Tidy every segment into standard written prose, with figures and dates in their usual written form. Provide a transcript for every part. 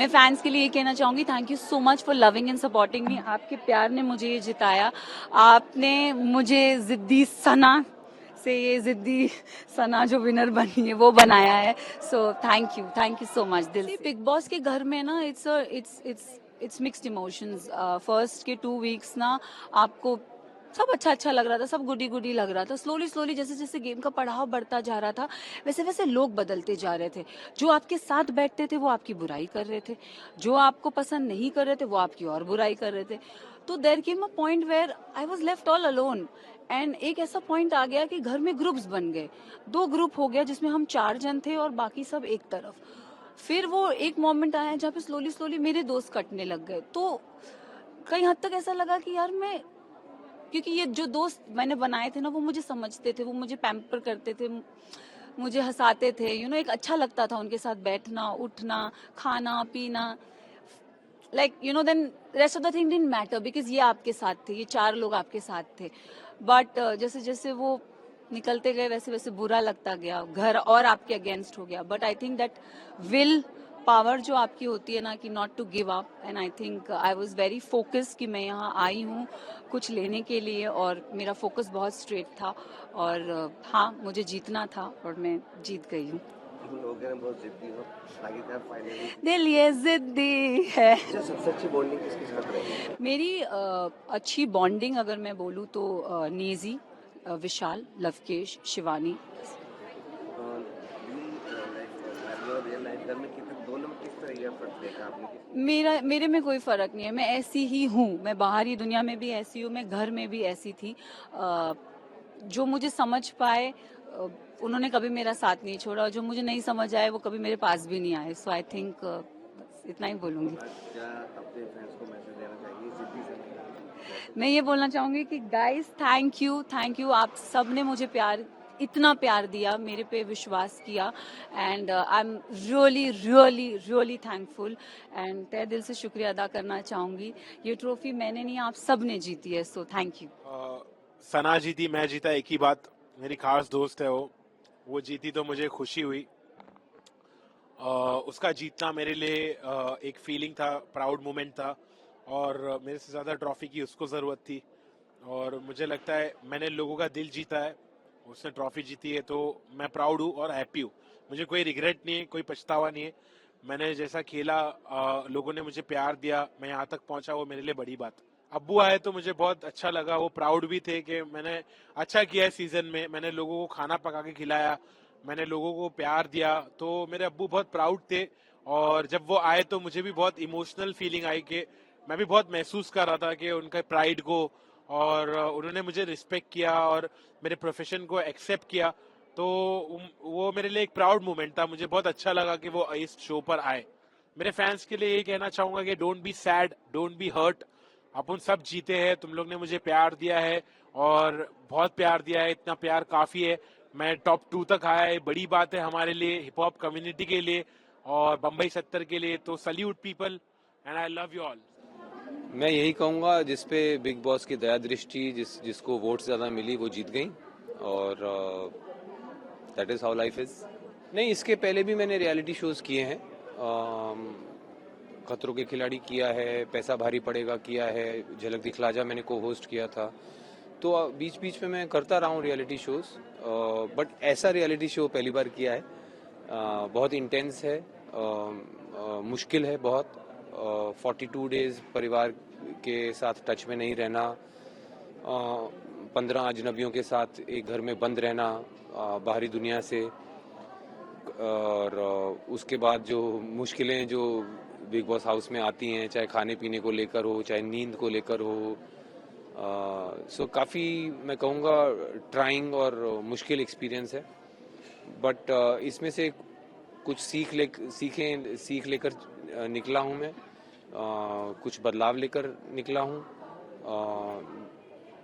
मैं फैंस के लिए ये कहना चाहूंगी, thank you so much for loving and supporting me. आपके प्यार ने मुझे ये जिताया। आपने मुझे जिद्दी सना से, ये जिद्दी सना जो विनर बनी है वो बनाया है। So thank you so much दिल से। बिग बॉस के घर में ना इट्स मिक्स्ड इमोशंस। फर्स्ट के 2 वीक्स ना आपको सब अच्छा लग रहा था, सब गुडी गुडी लग रहा था। स्लोली स्लोली जैसे जैसे गेम का पड़ाव बढ़ता जा रहा था, वैसे वैसे लोग बदलते जा रहे थे। जो आपके साथ बैठते थे वो आपकी बुराई कर रहे थे, जो आपको पसंद नहीं कर रहे थे वो आपकी और बुराई कर रहे थे। तो there came a point where I was left all alone. And एक ऐसा पॉइंट आ गया कि घर में ग्रुप्स बन गए, 2 ग्रुप हो गया जिसमें हम 4 जन थे और बाकी सब एक तरफ। फिर वो एक मोमेंट आया जहाँ पे स्लोली स्लोली मेरे दोस्त कटने लग गए। तो कई हद तक ऐसा लगा कि यार मैं, क्योंकि ये जो दोस्त मैंने बनाए थे ना वो मुझे समझते थे, वो मुझे पैम्पर करते थे, मुझे हंसाते थे, एक अच्छा लगता था उनके साथ बैठना उठना, खाना पीना। Like then rest of the thing didn't matter because ये आपके साथ थे, ये 4 लोग आपके साथ थे। बट जैसे जैसे वो निकलते गए वैसे वैसे बुरा लगता गया, घर और आपके अगेंस्ट हो गया। But I think that will power जो आपकी होती है ना, कि not to give up. And I think I was very focused कि मैं यहाँ आई हूँ कुछ लेने के लिए, और मेरा फोकस बहुत स्ट्रेट था। और हाँ, मुझे जीतना था और मैं जीत गई हूँ। लोग हैं बहुत जिद्दी हो, आगे फाइनली दिल ये जिद्दी है। सबसे अच्छी बॉन्डिंग किसके साथ रही? मेरी अच्छी बॉन्डिंग अगर मैं बोलूँ तो नेजी, विशाल, लवकेश, शिवानी। रियल लाइफ घर में कितने दोनों में किस तरह का फर्क देखा आपने? मेरे में कोई फर्क नहीं है, मैं ऐसी ही हूँ। मैं बाहरी दुनिया में भी ऐसी हूँ, मैं घर में भी ऐसी थी। जो मुझे समझ पाए उन्होंने कभी मेरा साथ नहीं छोड़ा, और जो मुझे नहीं समझ आए वो कभी मेरे पास भी नहीं आए। सो आई थिंक इतना ही बोलूंगी। क्या अपने फ्रेंड्स को मैसेज देना चाहिए जिद्दी से? मैं ये बोलना चाहूंगी कि गाइस थैंक यू, आप सब ने मुझे इतना प्यार दिया, मेरे पे विश्वास किया। And I am really really really thankful. And तहे दिल से शुक्रिया अदा करना चाहूंगी। ये ट्रॉफी मैंने नहीं, आप सब ने जीती है। So thank you. सना जीती, मैं जीता, एक ही बात। मेरी खास दोस्त है वो जीती तो मुझे खुशी हुई। उसका जीतना मेरे लिए एक फीलिंग था, प्राउड मोमेंट था, और मेरे से ज़्यादा ट्रॉफी की उसको ज़रूरत थी। और मुझे लगता है मैंने लोगों का दिल जीता है, उसने ट्रॉफी जीती है, तो मैं प्राउड हूँ और हैप्पी हूँ। मुझे कोई रिग्रेट नहीं है, कोई पछतावा नहीं है। मैंने जैसा खेला, लोगों ने मुझे प्यार दिया, मैं यहाँ तक पहुँचा, वो मेरे लिए बड़ी बात। अब्बू आए तो मुझे बहुत अच्छा लगा, वो प्राउड भी थे कि मैंने अच्छा किया है सीजन में। मैंने लोगों को खाना पका के खिलाया, मैंने लोगों को प्यार दिया, तो मेरे अब्बू बहुत प्राउड थे। और जब वो आए तो मुझे भी बहुत इमोशनल फीलिंग आई कि मैं भी बहुत महसूस कर रहा था कि उनके प्राइड को, और उन्होंने मुझे रिस्पेक्ट किया और मेरे प्रोफेशन को एक्सेप्ट किया। तो वो मेरे लिए एक प्राउड मोमेंट था। मुझे बहुत अच्छा लगा कि वो इस शो पर आए। मेरे फैंस के लिए ये कहना चाहूंगा कि don't be sad, don't be hurt. अपन सब जीते हैं, तुम लोग ने मुझे प्यार दिया है और बहुत प्यार दिया है, इतना प्यार काफी है। मैं टॉप 2 तक आया है, बड़ी बात है हमारे लिए, हिप हॉप कम्युनिटी के लिए और बम्बई 70 के लिए। तो salute people and I love you all. मैं यही कहूँगा, जिसपे बिग बॉस की दया दृष्टि, जिसको वोट ज़्यादा मिली वो जीत गई, और that is how life is. नहीं, इसके पहले भी मैंने रियलिटी शोज़ किए हैं। खतरों के खिलाड़ी किया है, पैसा भारी पड़ेगा किया है, झलक दिखला जा मैंने को होस्ट किया था। तो बीच बीच में मैं करता रहा हूँ रियलिटी शोज़, बट ऐसा रियलिटी शो पहली बार किया है। बहुत इंटेंस है, मुश्किल है बहुत। 42 डेज परिवार के साथ टच में नहीं रहना, 15 अजनबियों के साथ एक घर में बंद रहना बाहरी दुनिया से, और उसके बाद जो मुश्किलें जो बिग बॉस हाउस में आती हैं, चाहे खाने पीने को लेकर हो, चाहे नींद को लेकर हो, सो काफ़ी मैं कहूँगा ट्राइंग और मुश्किल एक्सपीरियंस है। बट इसमें से कुछ सीख लेकर निकला हूँ मैं। कुछ बदलाव लेकर निकला हूँ,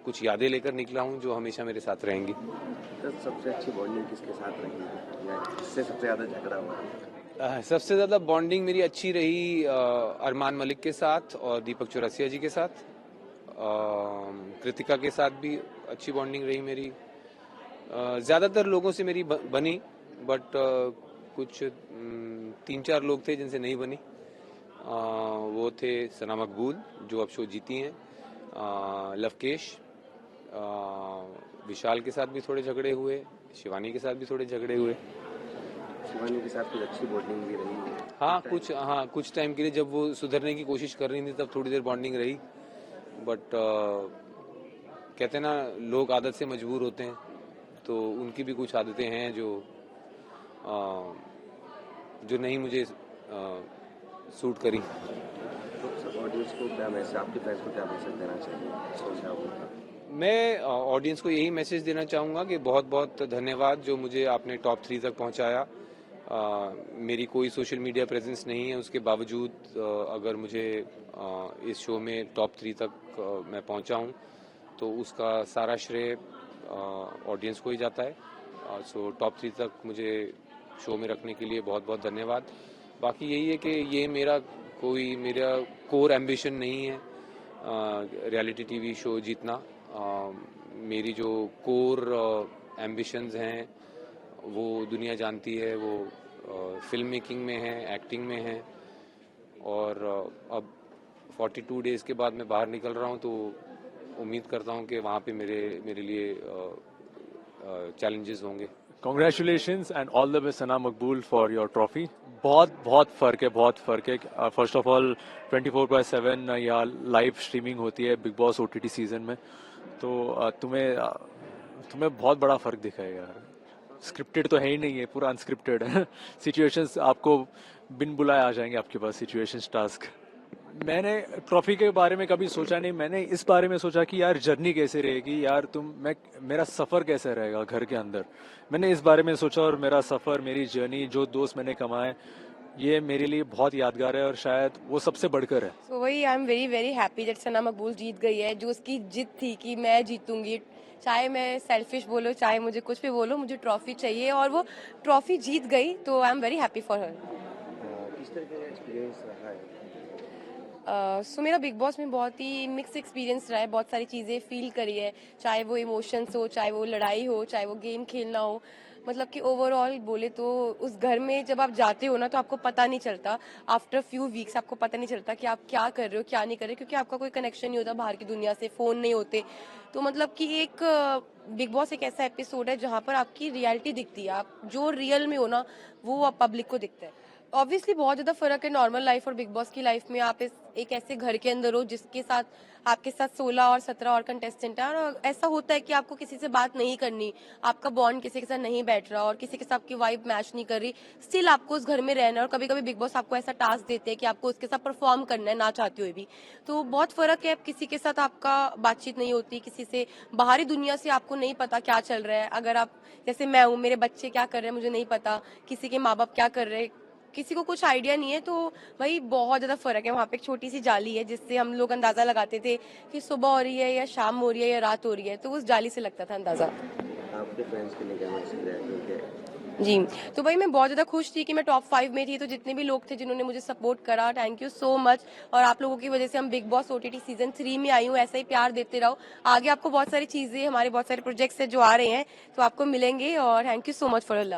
कुछ यादें लेकर निकला हूँ जो हमेशा मेरे साथ रहेंगी। तो सबसे अच्छी बॉन्डिंग किसके साथ रही या किससे सबसे ज़्यादा झगड़ा हुआ? सबसे ज़्यादा बॉन्डिंग मेरी अच्छी रही अरमान मलिक के साथ और दीपक चौरसिया जी के साथ। कृतिका के साथ भी अच्छी बॉन्डिंग रही मेरी। ज़्यादातर लोगों से मेरी बनी, बट कुछ 3-4 लोग थे जिनसे नहीं बनी। वो थे सना मकबूल जो अब शो जीती हैं, लवकेश, विशाल के साथ भी थोड़े झगड़े हुए, शिवानी के साथ भी थोड़े झगड़े हुए। शिवानी के साथ कुछ अच्छी बॉन्डिंग भी रही है। हाँ, कुछ टाइम के लिए जब वो सुधरने की कोशिश कर रही थी तब थोड़ी देर बॉन्डिंग रही, बट कहते हैं ना, लोग आदत से मजबूर होते हैं, तो उनकी भी कुछ आदतें हैं जो नहीं मुझे सूट करी। तो ऑडियंस को क्या मैसेज, आपके फैंस को क्या मैसेज देना चाहिए सोचा होगा? मैं ऑडियंस को यही मैसेज देना चाहूँगा कि बहुत बहुत धन्यवाद जो मुझे आपने टॉप 3 तक पहुँचाया। मेरी कोई सोशल मीडिया प्रेजेंस नहीं है, उसके बावजूद अगर मुझे इस शो में टॉप 3 तक मैं पहुँचा हूँ तो उसका सारा श्रेय ऑडियंस को ही जाता है। सो टॉप 3 तक मुझे शो में रखने के लिए बहुत बहुत धन्यवाद। बाकी यही है कि ये मेरा कोर एम्बिशन नहीं है रियलिटी टीवी शो जीतना। मेरी जो कोर एम्बिशंस हैं वो दुनिया जानती है, वो फिल्म मेकिंग में है, एक्टिंग में है, और अब 42 डेज के बाद मैं बाहर निकल रहा हूँ तो उम्मीद करता हूँ कि वहाँ पे मेरे लिए चैलेंजेस होंगे। Congratulations and all the best Sana Maqbool for your trophy। बहुत फ़र्क है। फर्स्ट ऑफ ऑल 24/7 या लाइव स्ट्रीमिंग होती है बिग बॉस OTT सीजन में, तो तुम्हें बहुत बड़ा फ़र्क दिखा है यार। स्क्रिप्टेड तो है ही नहीं है, पूरा अनस्क्रिप्टेड है। सिचुएशंस आपको बिन बुलाए आ जाएंगे आपके पास, सिचुएशंस टास्क। मैंने ट्रॉफी के बारे में कभी सोचा नहीं, मैंने इस बारे में सोचा कि यार जर्नी कैसे रहेगी यार, मेरा सफ़र कैसे रहेगा घर के अंदर। मैंने इस बारे में सोचा और मेरा सफ़र, मेरी जर्नी, जो दोस्त मैंने कमाए, ये मेरे लिए बहुत यादगार है और शायद वो सबसे बढ़कर है। तो वही I am very very happy that Sana Maqbool जीत गई है। जो उसकी जिद थी कि मैं जीतूंगी, चाहे मैं सेल्फिश बोलो, चाहे मुझे कुछ भी बोलो, मुझे ट्रॉफी चाहिए, और वो ट्रॉफी जीत गई, तो आई am very happy for her. किस तरह का एक्सपीरियंस रहा है? सो मेरा बिग बॉस में बहुत ही मिक्स एक्सपीरियंस रहा है। बहुत सारी चीज़ें फील करी है, चाहे वो इमोशंस हो, चाहे वो लड़ाई हो, चाहे वो गेम खेलना हो। मतलब कि ओवरऑल बोले तो उस घर में जब आप जाते हो ना, तो आपको पता नहीं चलता, आफ्टर फ्यू वीक्स आपको पता नहीं चलता कि आप क्या कर रहे हो, क्या नहीं कर रहे, क्योंकि आपका कोई कनेक्शन नहीं होता बाहर की दुनिया से, फ़ोन नहीं होते। तो मतलब कि एक बिग बॉस एक ऐसा एपिसोड है जहाँ पर आपकी रियलिटी दिखती है, आप जो रियल में हो ना वो आप पब्लिक को दिखता है। ऑब्वियसली बहुत ज़्यादा फर्क है नॉर्मल लाइफ और बिग बॉस की लाइफ में। आप एक ऐसे घर के अंदर हो जिसके साथ आपके साथ 16 और 17 और कंटेस्टेंट हैं, और ऐसा होता है कि आपको किसी से बात नहीं करनी, आपका बॉन्ड किसी के साथ नहीं बैठ रहा और किसी के साथ आपकी वाइब मैच नहीं कर रही, स्टिल आपको उस घर में रहना है। और कभी कभी बिग बॉस आपको ऐसा टास्क देते हैं कि आपको उसके साथ परफॉर्म करना है ना चाहते हुए भी। तो बहुत फर्क है, किसी के साथ आपका बातचीत नहीं होती, किसी से बाहरी दुनिया से आपको नहीं पता क्या चल रहा है। अगर आप जैसे मैं हूँ, मेरे बच्चे क्या कर रहे हैं मुझे नहीं पता, किसी के माँ बाप क्या कर रहे हैं किसी को कुछ आइडिया नहीं है। तो भाई बहुत ज़्यादा फर्क है। वहाँ पे एक छोटी सी जाली है जिससे हम लोग अंदाज़ा लगाते थे कि सुबह हो रही है या शाम हो रही है या रात हो रही है, तो उस जाली से लगता था अंदाज़ा। आपके फैंस के लिए क्या मैसेज है? क्योंकि जी, तो भाई मैं बहुत ज़्यादा खुश थी कि मैं टॉप 5 में थी, तो जितने भी लोग थे जिन्होंने मुझे सपोर्ट करा, थैंक यू सो मच। और आप लोगों की वजह से हम बिग बॉस OTT सीजन 3 में आई हूँ। ऐसा ही प्यार देते रहो, आगे आपको बहुत सारी चीज़ें, हमारे बहुत सारे प्रोजेक्ट्स जो आ रहे हैं तो आपको मिलेंगे, और thank you so much for love.